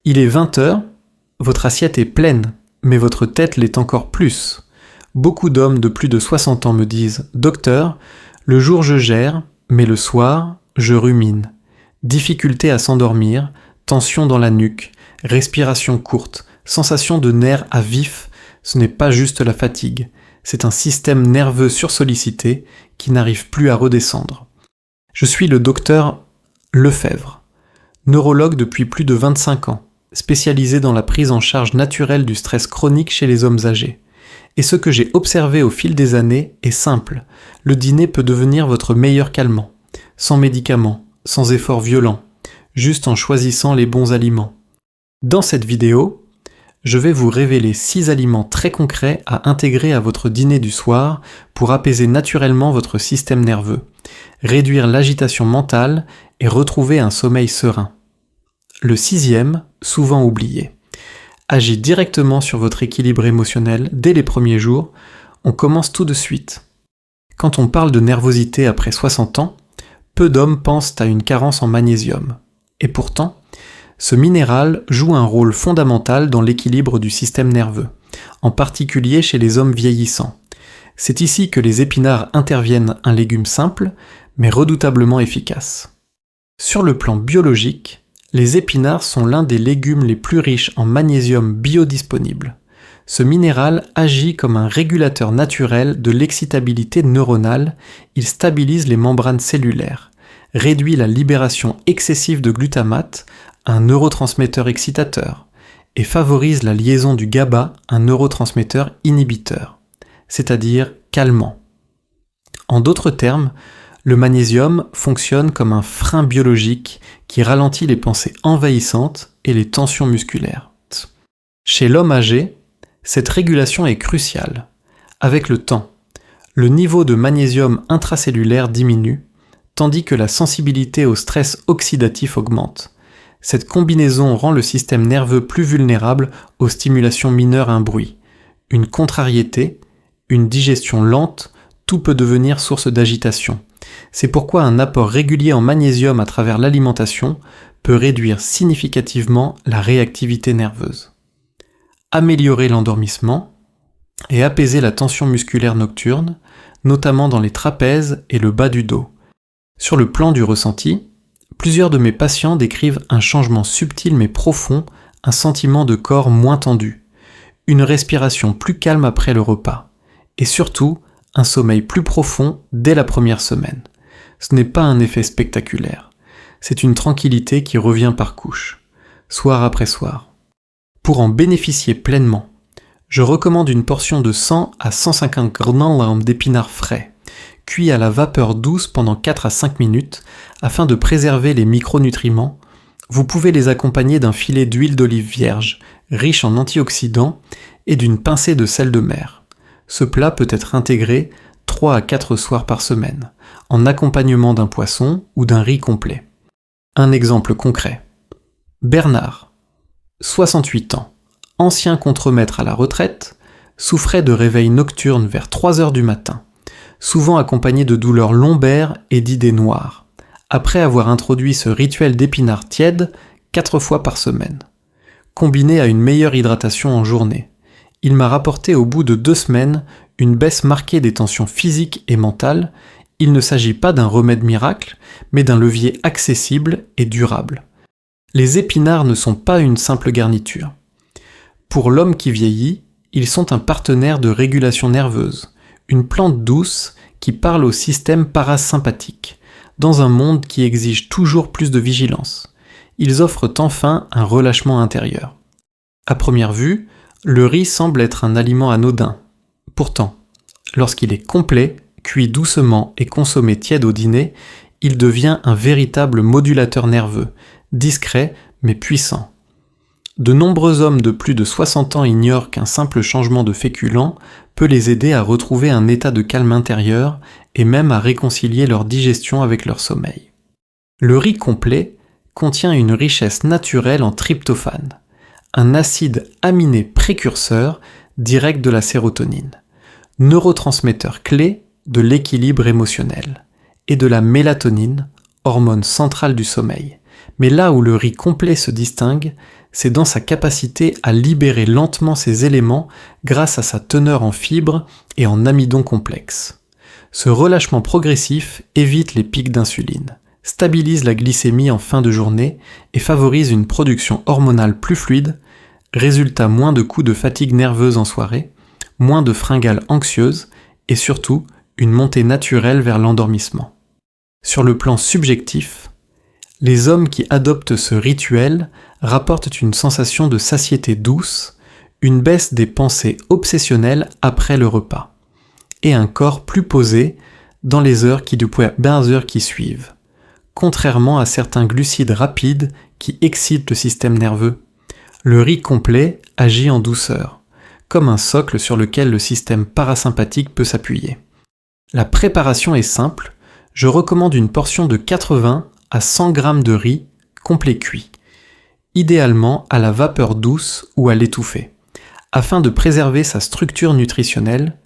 Il est 20h, votre assiette est pleine, mais votre tête l'est encore plus. Beaucoup d'hommes de plus de 60 ans me disent « Docteur, le jour je gère, mais le soir, je rumine. Difficulté à s'endormir, tension dans la nuque, respiration courte, sensation de nerfs à vif, ce n'est pas juste la fatigue, c'est un système nerveux sursollicité qui n'arrive plus à redescendre. Je suis le docteur Lefebvre, neurologue depuis plus de 25 ans, spécialisé dans la prise en charge naturelle du stress chronique chez les hommes âgés. Et ce que j'ai observé au fil des années est simple, le dîner peut devenir votre meilleur calmant, sans médicaments, sans effort violent, juste en choisissant les bons aliments. Dans cette vidéo, je vais vous révéler 6 aliments très concrets à intégrer à votre dîner du soir pour apaiser naturellement votre système nerveux, réduire l'agitation mentale et retrouver un sommeil serein. Le 6e, souvent oublié, agit directement sur votre équilibre émotionnel dès les premiers jours. On commence tout de suite. Quand on parle de nervosité après 60 ans, peu d'hommes pensent à une carence en magnésium. Et pourtant, ce minéral joue un rôle fondamental dans l'équilibre du système nerveux, en particulier chez les hommes vieillissants. C'est ici que les épinards interviennent, un légume simple, mais redoutablement efficace. Sur le plan biologique, les épinards sont l'un des légumes les plus riches en magnésium biodisponible. Ce minéral agit comme un régulateur naturel de l'excitabilité neuronale, il stabilise les membranes cellulaires, réduit la libération excessive de glutamate, un neurotransmetteur excitateur, et favorise la liaison du GABA, un neurotransmetteur inhibiteur, c'est-à-dire calmant. En d'autres termes, le magnésium fonctionne comme un frein biologique qui ralentit les pensées envahissantes et les tensions musculaires. Chez l'homme âgé, cette régulation est cruciale. Avec le temps, le niveau de magnésium intracellulaire diminue, tandis que la sensibilité au stress oxydatif augmente. Cette combinaison rend le système nerveux plus vulnérable aux stimulations mineures imbrui. Une contrariété, une digestion lente, tout peut devenir source d'agitation. C'est pourquoi un apport régulier en magnésium à travers l'alimentation peut réduire significativement la réactivité nerveuse. Améliorer l'endormissement et apaiser la tension musculaire nocturne, notamment dans les trapèzes et le bas du dos. Sur le plan du ressenti, plusieurs de mes patients décrivent un changement subtil mais profond, un sentiment de corps moins tendu, une respiration plus calme après le repas, et surtout un sommeil plus profond dès la première semaine. Ce n'est pas un effet spectaculaire, c'est une tranquillité qui revient par couches, soir après soir. Pour en bénéficier pleinement, je recommande une portion de 100 à 150 grammes d'épinards frais, cuits à la vapeur douce pendant 4 à 5 minutes afin de préserver les micronutriments. Vous pouvez les accompagner d'un filet d'huile d'olive vierge, riche en antioxydants, et d'une pincée de sel de mer. Ce plat peut être intégré 3 à 4 soirs par semaine, en accompagnement d'un poisson ou d'un riz complet. Un exemple concret. Bernard, 68 ans, ancien contremaître à la retraite, souffrait de réveils nocturnes vers 3 heures du matin, souvent accompagné de douleurs lombaires et d'idées noires, après avoir introduit ce rituel d'épinards tièdes 4 fois par semaine. Combiné à une meilleure hydratation en journée, il m'a rapporté au bout de 2 semaines une baisse marquée des tensions physiques et mentales. Il ne s'agit pas d'un remède miracle, mais d'un levier accessible et durable. Les épinards ne sont pas une simple garniture. Pour l'homme qui vieillit, ils sont un partenaire de régulation nerveuse, une plante douce qui parle au système parasympathique, dans un monde qui exige toujours plus de vigilance. Ils offrent enfin un relâchement intérieur. À première vue, le riz semble être un aliment anodin. Pourtant, lorsqu'il est complet, cuit doucement et consommé tiède au dîner, il devient un véritable modulateur nerveux, discret mais puissant. De nombreux hommes de plus de 60 ans ignorent qu'un simple changement de féculent peut les aider à retrouver un état de calme intérieur et même à réconcilier leur digestion avec leur sommeil. Le riz complet contient une richesse naturelle en tryptophane, un acide aminé précurseur direct de la sérotonine, neurotransmetteur clé de l'équilibre émotionnel, et de la mélatonine, hormone centrale du sommeil. Mais là où le riz complet se distingue, c'est dans sa capacité à libérer lentement ces éléments grâce à sa teneur en fibres et en amidon complexe. Ce relâchement progressif évite les pics d'insuline, stabilise la glycémie en fin de journée et favorise une production hormonale plus fluide, résultat moins de coups de fatigue nerveuse en soirée, moins de fringales anxieuses et surtout une montée naturelle vers l'endormissement. Sur le plan subjectif, les hommes qui adoptent ce rituel rapportent une sensation de satiété douce, une baisse des pensées obsessionnelles après le repas, et un corps plus posé dans les heures qui suivent, contrairement à certains glucides rapides qui excitent le système nerveux. Le riz complet agit en douceur, comme un socle sur lequel le système parasympathique peut s'appuyer. La préparation est simple, je recommande une portion de 80 à 100 g de riz complet cuit, idéalement à la vapeur douce ou à l'étouffée. Afin de préserver sa structure nutritionnelle,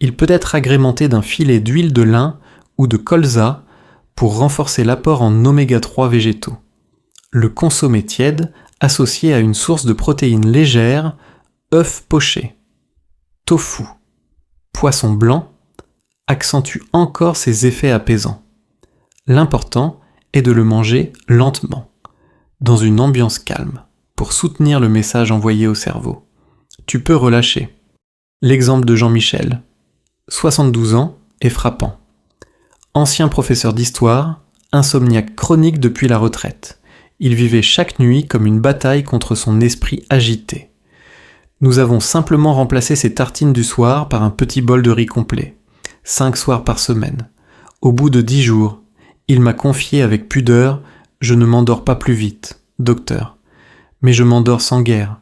il peut être agrémenté d'un filet d'huile de lin ou de colza pour renforcer l'apport en oméga 3 végétaux. Le consommer tiède associé à une source de protéines légères, œufs pochés, tofu, poisson blanc, accentue encore ses effets apaisants. L'important est de le manger lentement, dans une ambiance calme, pour soutenir le message envoyé au cerveau. Tu peux relâcher. L'exemple de Jean-Michel, 72 ans, est frappant. Ancien professeur d'histoire, insomniaque chronique depuis la retraite. Il vivait chaque nuit comme une bataille contre son esprit agité. Nous avons simplement remplacé ses tartines du soir par un petit bol de riz complet, 5 soirs par semaine. Au bout de 10 jours, il m'a confié avec pudeur « Je ne m'endors pas plus vite, docteur. Mais je m'endors sans guerre.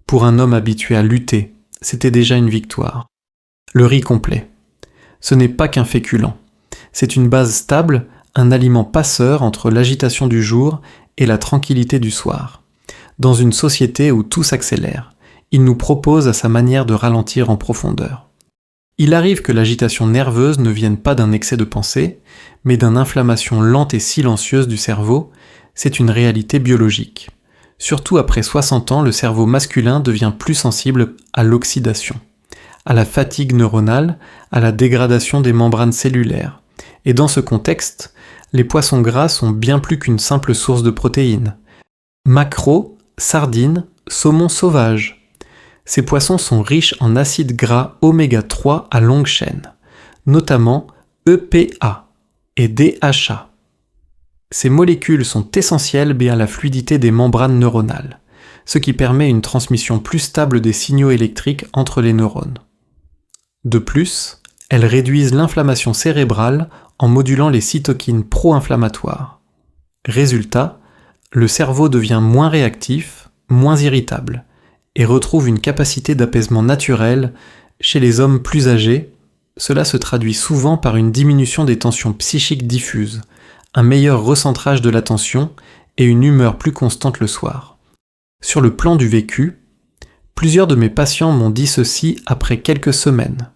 Pour un homme habitué à lutter, c'était déjà une victoire. » Le riz complet. Ce n'est pas qu'un féculent. C'est une base stable, un aliment passeur entre l'agitation du jour et la tranquillité du soir. Dans une société où tout s'accélère, il nous propose à sa manière de ralentir en profondeur. Il arrive que l'agitation nerveuse ne vienne pas d'un excès de pensée, mais d'une inflammation lente et silencieuse du cerveau, c'est une réalité biologique. Surtout après 60 ans, le cerveau masculin devient plus sensible à l'oxydation, à la fatigue neuronale, à la dégradation des membranes cellulaires. Et dans ce contexte, les poissons gras sont bien plus qu'une simple source de protéines. Maquereaux, sardines, saumon sauvage. Ces poissons sont riches en acides gras oméga 3 à longue chaîne, notamment EPA et DHA. Ces molécules sont essentielles à la fluidité des membranes neuronales, ce qui permet une transmission plus stable des signaux électriques entre les neurones. De plus, elles réduisent l'inflammation cérébrale en modulant les cytokines pro-inflammatoires. Résultat, le cerveau devient moins réactif, moins irritable, et retrouve une capacité d'apaisement naturelle. Chez les hommes plus âgés, cela se traduit souvent par une diminution des tensions psychiques diffuses, un meilleur recentrage de l'attention et une humeur plus constante le soir. Sur le plan du vécu, plusieurs de mes patients m'ont dit ceci après quelques semaines.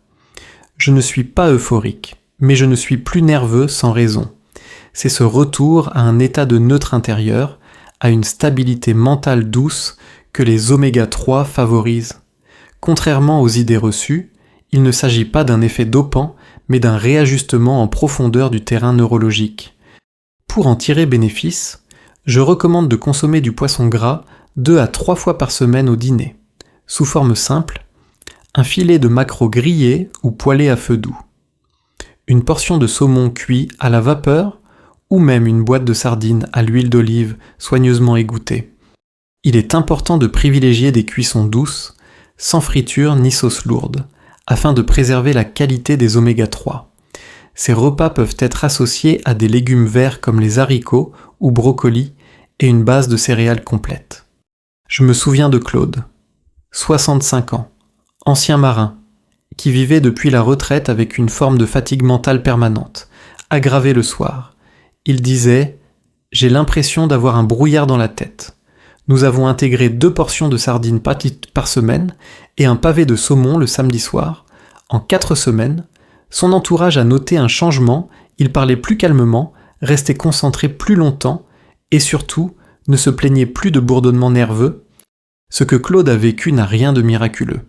Je ne suis pas euphorique, mais je ne suis plus nerveux sans raison. C'est ce retour à un état de neutre intérieur, à une stabilité mentale douce que les oméga 3 favorisent. Contrairement aux idées reçues, il ne s'agit pas d'un effet dopant, mais d'un réajustement en profondeur du terrain neurologique. Pour en tirer bénéfice, je recommande de consommer du poisson gras 2 à 3 fois par semaine au dîner, sous forme simple, un filet de maquereau grillé ou poêlé à feu doux, une portion de saumon cuit à la vapeur ou même une boîte de sardines à l'huile d'olive soigneusement égouttée. Il est important de privilégier des cuissons douces, sans friture ni sauce lourde, afin de préserver la qualité des oméga 3. Ces repas peuvent être associés à des légumes verts comme les haricots ou brocolis et une base de céréales complète. Je me souviens de Claude, 65 ans, ancien marin, qui vivait depuis la retraite avec une forme de fatigue mentale permanente, aggravée le soir. Il disait « J'ai l'impression d'avoir un brouillard dans la tête. Nous avons intégré 2 portions de sardines par semaine et un pavé de saumon le samedi soir. En 4 semaines, son entourage a noté un changement, il parlait plus calmement, restait concentré plus longtemps et surtout ne se plaignait plus de bourdonnements nerveux, Ce que Claude a vécu n'a rien de miraculeux.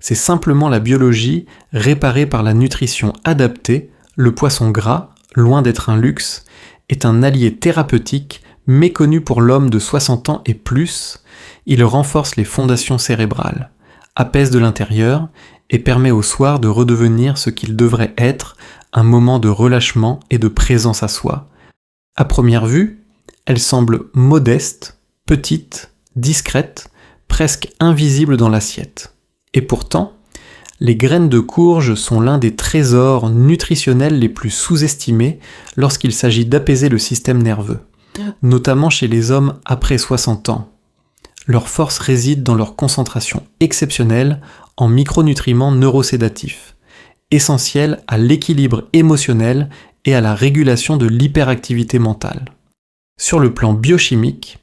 C'est simplement la biologie réparée par la nutrition adaptée. Le poisson gras, loin d'être un luxe, est un allié thérapeutique méconnu pour l'homme de 60 ans et plus. Il renforce les fondations cérébrales, apaise de l'intérieur et permet au soir de redevenir ce qu'il devrait être, un moment de relâchement et de présence à soi. À première vue, elle semble modeste, petite, discrète, presque invisible dans l'assiette. Et pourtant, les graines de courge sont l'un des trésors nutritionnels les plus sous-estimés lorsqu'il s'agit d'apaiser le système nerveux, notamment chez les hommes après 60 ans. Leur force réside dans leur concentration exceptionnelle en micronutriments neurosédatifs, essentiels à l'équilibre émotionnel et à la régulation de l'hyperactivité mentale. Sur le plan biochimique,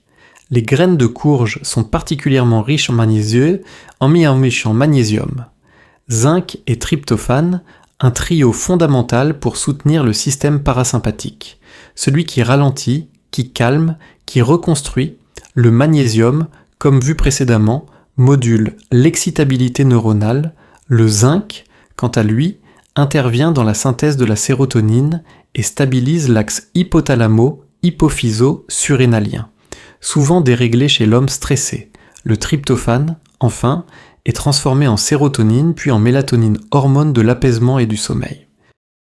les graines de courge sont particulièrement riches en magnésium, zinc et tryptophane, un trio fondamental pour soutenir le système parasympathique, celui qui ralentit, qui calme, qui reconstruit. Le magnésium, comme vu précédemment, module l'excitabilité neuronale. Le zinc, quant à lui, intervient dans la synthèse de la sérotonine et stabilise l'axe hypothalamo-hypophyso-surrénalien, souvent déréglé chez l'homme stressé. Le tryptophane, enfin, est transformé en sérotonine puis en mélatonine, hormone de l'apaisement et du sommeil.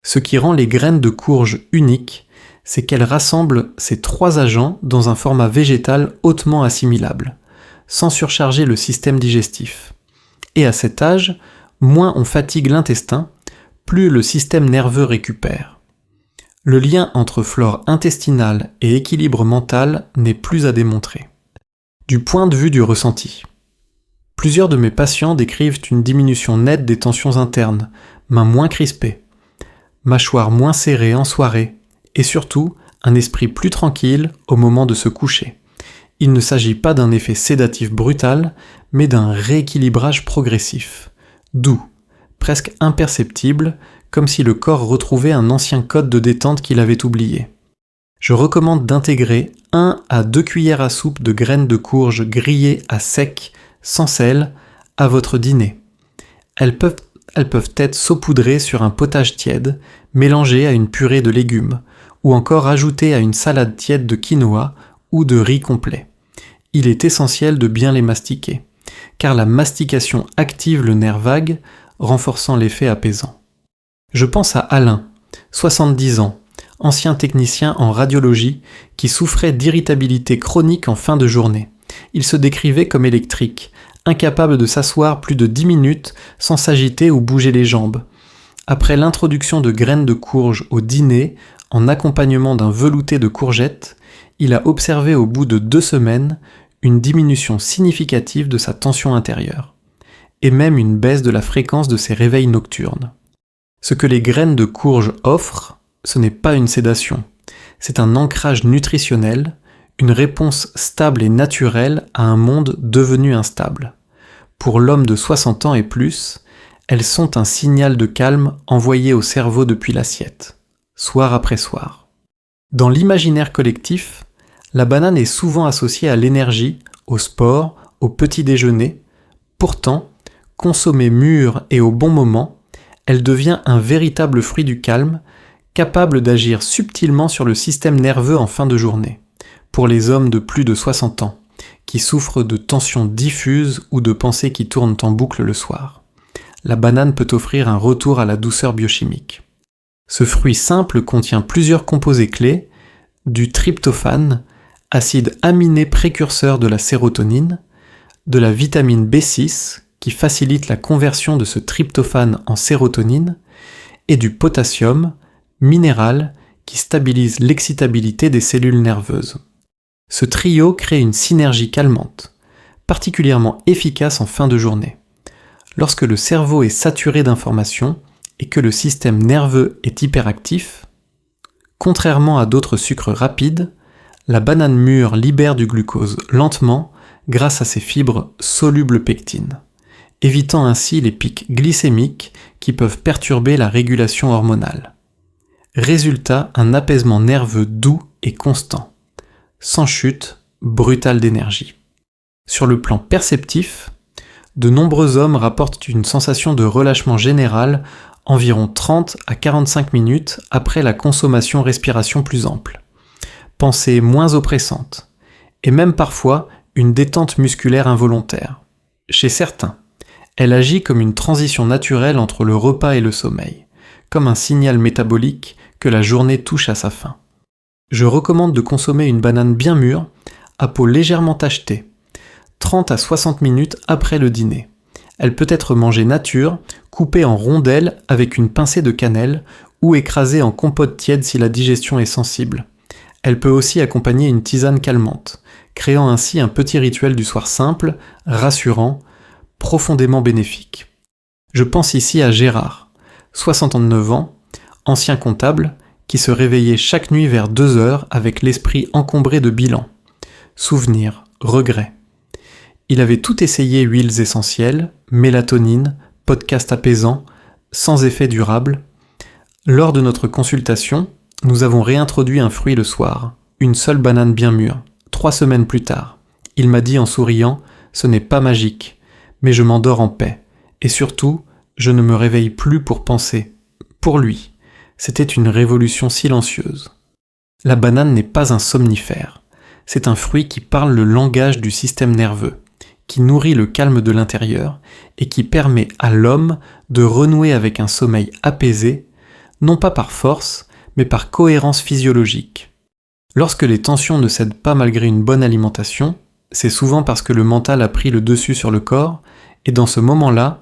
Ce qui rend les graines de courge uniques, c'est qu'elles rassemblent ces trois agents dans un format végétal hautement assimilable, sans surcharger le système digestif. Et à cet âge, moins on fatigue l'intestin, plus le système nerveux récupère. Le lien entre flore intestinale et équilibre mental n'est plus à démontrer. Du point de vue du ressenti, plusieurs de mes patients décrivent une diminution nette des tensions internes, mains moins crispées, mâchoire moins serrée en soirée, et surtout un esprit plus tranquille au moment de se coucher. Il ne s'agit pas d'un effet sédatif brutal, mais d'un rééquilibrage progressif, doux, presque imperceptible, comme si le corps retrouvait un ancien code de détente qu'il avait oublié. Je recommande d'intégrer 1 à 2 cuillères à soupe de graines de courge grillées à sec, sans sel, à votre dîner. Elles peuvent être saupoudrées sur un potage tiède, mélangées à une purée de légumes, ou encore ajoutées à une salade tiède de quinoa ou de riz complet. Il est essentiel de bien les mastiquer, car la mastication active le nerf vague, renforçant l'effet apaisant. Je pense à Alain, 70 ans, ancien technicien en radiologie, qui souffrait d'irritabilité chronique en fin de journée. Il se décrivait comme électrique, incapable de s'asseoir plus de 10 minutes sans s'agiter ou bouger les jambes. Après l'introduction de graines de courge au dîner, en accompagnement d'un velouté de courgettes, il a observé au bout de 2 semaines une diminution significative de sa tension intérieure, et même une baisse de la fréquence de ses réveils nocturnes. Ce que les graines de courge offrent, ce n'est pas une sédation, c'est un ancrage nutritionnel, une réponse stable et naturelle à un monde devenu instable. Pour l'homme de 60 ans et plus, elles sont un signal de calme envoyé au cerveau depuis l'assiette, soir après soir. Dans l'imaginaire collectif, la banane est souvent associée à l'énergie, au sport, au petit déjeuner. Pourtant, consommée mûre et au bon moment, elle devient un véritable fruit du calme, capable d'agir subtilement sur le système nerveux en fin de journée, pour les hommes de plus de 60 ans, qui souffrent de tensions diffuses ou de pensées qui tournent en boucle le soir. La banane peut offrir un retour à la douceur biochimique. Ce fruit simple contient plusieurs composés clés, du tryptophane, acide aminé précurseur de la sérotonine, de la vitamine B6, qui facilite la conversion de ce tryptophane en sérotonine, et du potassium, minéral, qui stabilise l'excitabilité des cellules nerveuses. Ce trio crée une synergie calmante, particulièrement efficace en fin de journée. Lorsque le cerveau est saturé d'informations et que le système nerveux est hyperactif, contrairement à d'autres sucres rapides, la banane mûre libère du glucose lentement grâce à ses fibres solubles pectine, évitant ainsi les pics glycémiques qui peuvent perturber la régulation hormonale. Résultat, un apaisement nerveux doux et constant, sans chute brutale d'énergie. Sur le plan perceptif, de nombreux hommes rapportent une sensation de relâchement général environ 30 à 45 minutes après la consommation-respiration plus ample. Pensée moins oppressante, et même parfois une détente musculaire involontaire. Chez certains, elle agit comme une transition naturelle entre le repas et le sommeil, comme un signal métabolique que la journée touche à sa fin. Je recommande de consommer une banane bien mûre, à peau légèrement tachetée, 30 à 60 minutes après le dîner. Elle peut être mangée nature, coupée en rondelles avec une pincée de cannelle ou écrasée en compote tiède si la digestion est sensible. Elle peut aussi accompagner une tisane calmante, créant ainsi un petit rituel du soir simple, rassurant, profondément bénéfique. Je pense ici à Gérard, 69 ans, ancien comptable, qui se réveillait chaque nuit vers 2 heures avec l'esprit encombré de bilans, souvenirs, regrets. Il avait tout essayé, huiles essentielles, mélatonine, podcast apaisant, sans effet durable. Lors de notre consultation, nous avons réintroduit un fruit le soir, une seule banane bien mûre, 3 semaines plus tard. Il m'a dit en souriant, ce n'est pas magique, mais je m'endors en paix. Et surtout, je ne me réveille plus pour penser. Pour lui, c'était une révolution silencieuse. La banane n'est pas un somnifère. C'est un fruit qui parle le langage du système nerveux, qui nourrit le calme de l'intérieur et qui permet à l'homme de renouer avec un sommeil apaisé, non pas par force, mais par cohérence physiologique. Lorsque les tensions ne cèdent pas malgré une bonne alimentation, c'est souvent parce que le mental a pris le dessus sur le corps, et dans ce moment-là,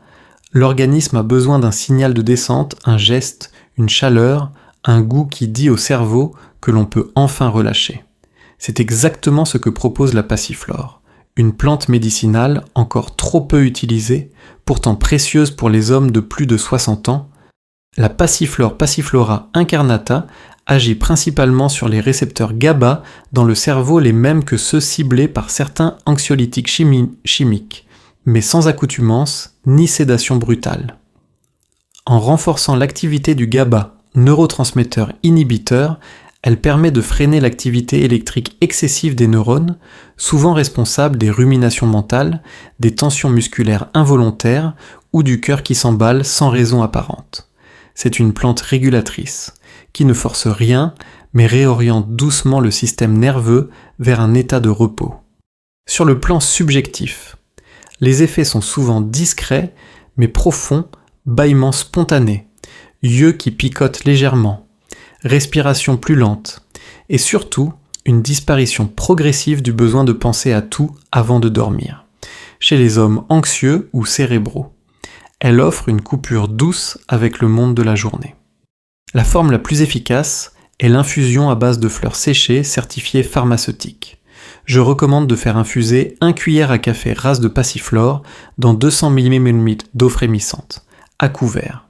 l'organisme a besoin d'un signal de descente, un geste, une chaleur, un goût qui dit au cerveau que l'on peut enfin relâcher. C'est exactement ce que propose la passiflore, une plante médicinale encore trop peu utilisée, pourtant précieuse pour les hommes de plus de 60 ans. La passiflore Passiflora incarnata agit principalement sur les récepteurs GABA dans le cerveau, les mêmes que ceux ciblés par certains anxiolytiques chimiques, mais sans accoutumance ni sédation brutale. En renforçant l'activité du GABA, neurotransmetteur inhibiteur, elle permet de freiner l'activité électrique excessive des neurones, souvent responsables des ruminations mentales, des tensions musculaires involontaires ou du cœur qui s'emballe sans raison apparente. C'est une plante régulatrice, qui ne force rien, mais réoriente doucement le système nerveux vers un état de repos. Sur le plan subjectif, les effets sont souvent discrets, mais profonds, bâillements spontanés, yeux qui picotent légèrement, respiration plus lente, et surtout une disparition progressive du besoin de penser à tout avant de dormir, chez les hommes anxieux ou cérébraux. Elle offre une coupure douce avec le monde de la journée. La forme la plus efficace est l'infusion à base de fleurs séchées certifiées pharmaceutiques. Je recommande de faire infuser 1 cuillère à café rase de passiflore dans 200 ml d'eau frémissante, à couvert,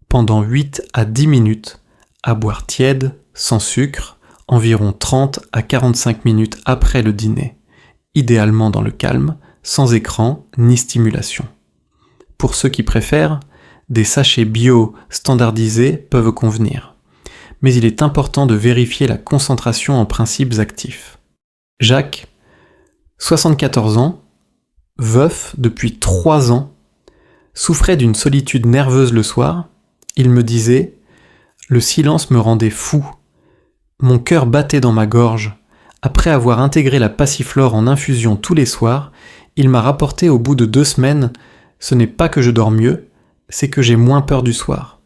pendant 8 à 10 minutes, à boire tiède, sans sucre, environ 30 à 45 minutes après le dîner, idéalement dans le calme, sans écran ni stimulation. Pour ceux qui préfèrent, des sachets bio standardisés peuvent convenir, mais il est important de vérifier la concentration en principes actifs. Jacques, 74 ans, veuf depuis 3 ans, souffrait d'une solitude nerveuse le soir. Il me disait « Le silence me rendait fou. Mon cœur battait dans ma gorge. Après avoir intégré la passiflore en infusion tous les soirs, il m'a rapporté au bout de 2 semaines « Ce n'est pas que je dors mieux, c'est que j'ai moins peur du soir. »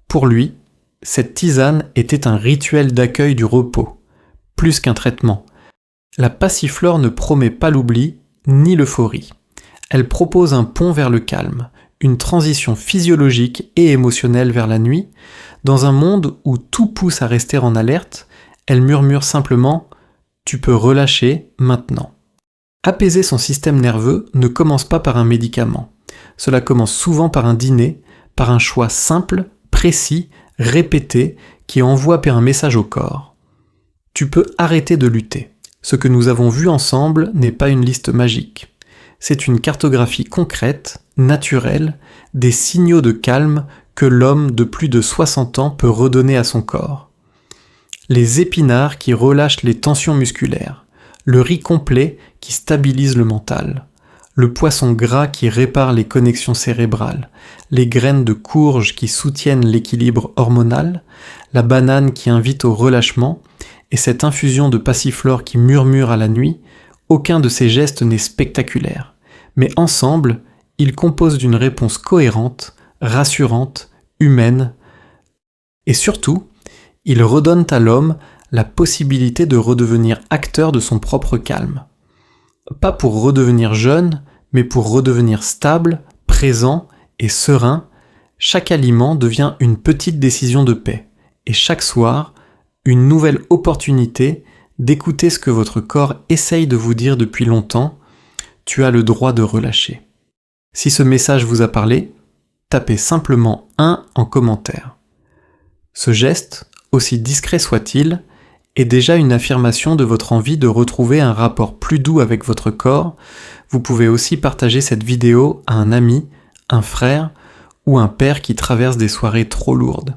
Pour lui, cette tisane était un rituel d'accueil du repos, plus qu'un traitement. La passiflore ne promet pas l'oubli, ni l'euphorie. Elle propose un pont vers le calme, une transition physiologique et émotionnelle vers la nuit. Dans un monde où tout pousse à rester en alerte, elle murmure simplement « Tu peux relâcher maintenant ». Apaiser son système nerveux ne commence pas par un médicament. Cela commence souvent par un dîner, par un choix simple, précis, répété, qui envoie un message au corps. Tu peux arrêter de lutter. Ce que nous avons vu ensemble n'est pas une liste magique. C'est une cartographie concrète, naturelle, des signaux de calme que l'homme de plus de 60 ans peut redonner à son corps. Les épinards qui relâchent les tensions musculaires, le riz complet qui stabilise le mental, le poisson gras qui répare les connexions cérébrales, les graines de courge qui soutiennent l'équilibre hormonal, la banane qui invite au relâchement, et cette infusion de passiflore qui murmure à la nuit, aucun de ces gestes n'est spectaculaire. Mais ensemble, ils composent d'une réponse cohérente, rassurante, humaine, et surtout, ils redonnent à l'homme la possibilité de redevenir acteur de son propre calme. Pas pour redevenir jeune, mais pour redevenir stable, présent et serein, chaque aliment devient une petite décision de paix, et chaque soir, une nouvelle opportunité d'écouter ce que votre corps essaye de vous dire depuis longtemps, tu as le droit de relâcher. Si ce message vous a parlé, tapez simplement 1 en commentaire. Ce geste, aussi discret soit-il, est déjà une affirmation de votre envie de retrouver un rapport plus doux avec votre corps. Vous pouvez aussi partager cette vidéo à un ami, un frère ou un père qui traverse des soirées trop lourdes.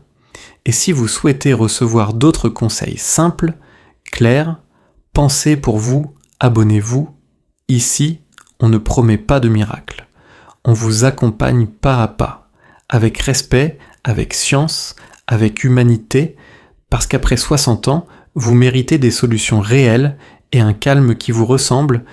Et si vous souhaitez recevoir d'autres conseils simples, clairs, pensez pour vous, abonnez-vous. Ici, on ne promet pas de miracle. On vous accompagne pas à pas, avec respect, avec science, avec humanité, parce qu'après 60 ans, vous méritez des solutions réelles et un calme qui vous ressemble,